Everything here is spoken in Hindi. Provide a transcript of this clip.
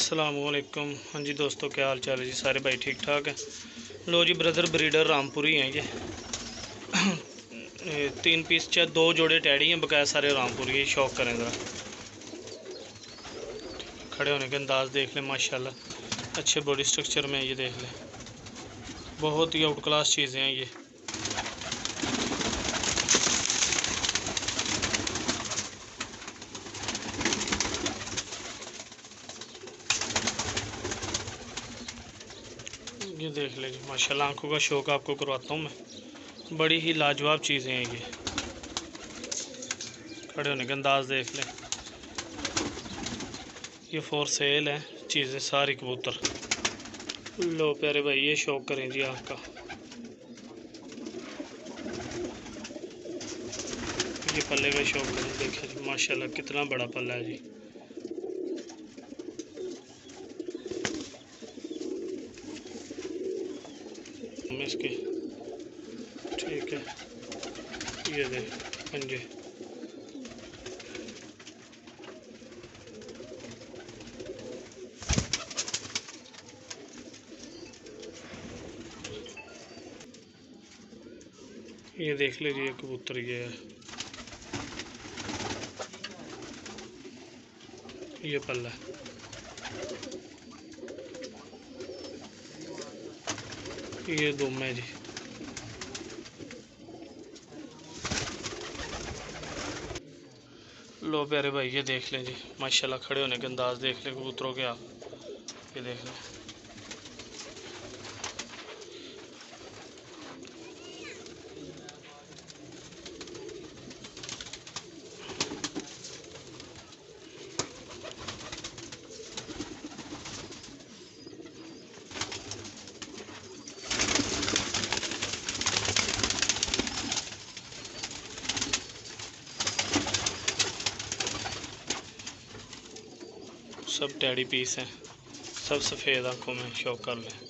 अस्सलामुअलैकुम। हाँ जी दोस्तों, क्या हाल चाल है जी? सारे भाई ठीक ठाक हैं। लो जी, ब्रदर ब्रीडर रामपुरी हैं ये। 3 पीस 2 जोड़े टैडी हैं, बकाया सारे रामपुरी। शौक करें ज़रा, खड़े होने के अंदाज़ देख लें, माशाल्लाह अच्छे बॉडी स्ट्रक्चर में। ये देख लें, बहुत ही आउट क्लास चीज़ें हैं ये। ये देख लें जी, माशाल्लाह आंखों का शौक आपको करवाता हूँ मैं। बड़ी ही लाजवाब चीज़ें हैं ये। खड़े होने का अंदाज़ देख लें। ये फॉर सेल है चीज़ें सारी, कबूतर। लो प्यारे भाई, ये शौक करें जी आपका। ये पल्ले का शौक करें, देखिए जी माशाल्लाह कितना बड़ा पल्ला है जी। इसके ठीक है, ये देख पंजे। ये देख लीजिए कबूतर, ये है ये पल्ला। ये दुम है जी। लो प्यारे भाई, ये देख लें जी माशाल्लाह, खड़े होने के अंदाज़ देख लें कबूतरों के आप। ये देख लें, सब टैडी पीस हैं, सब सफ़ेद आंखों में। शौक कर लें।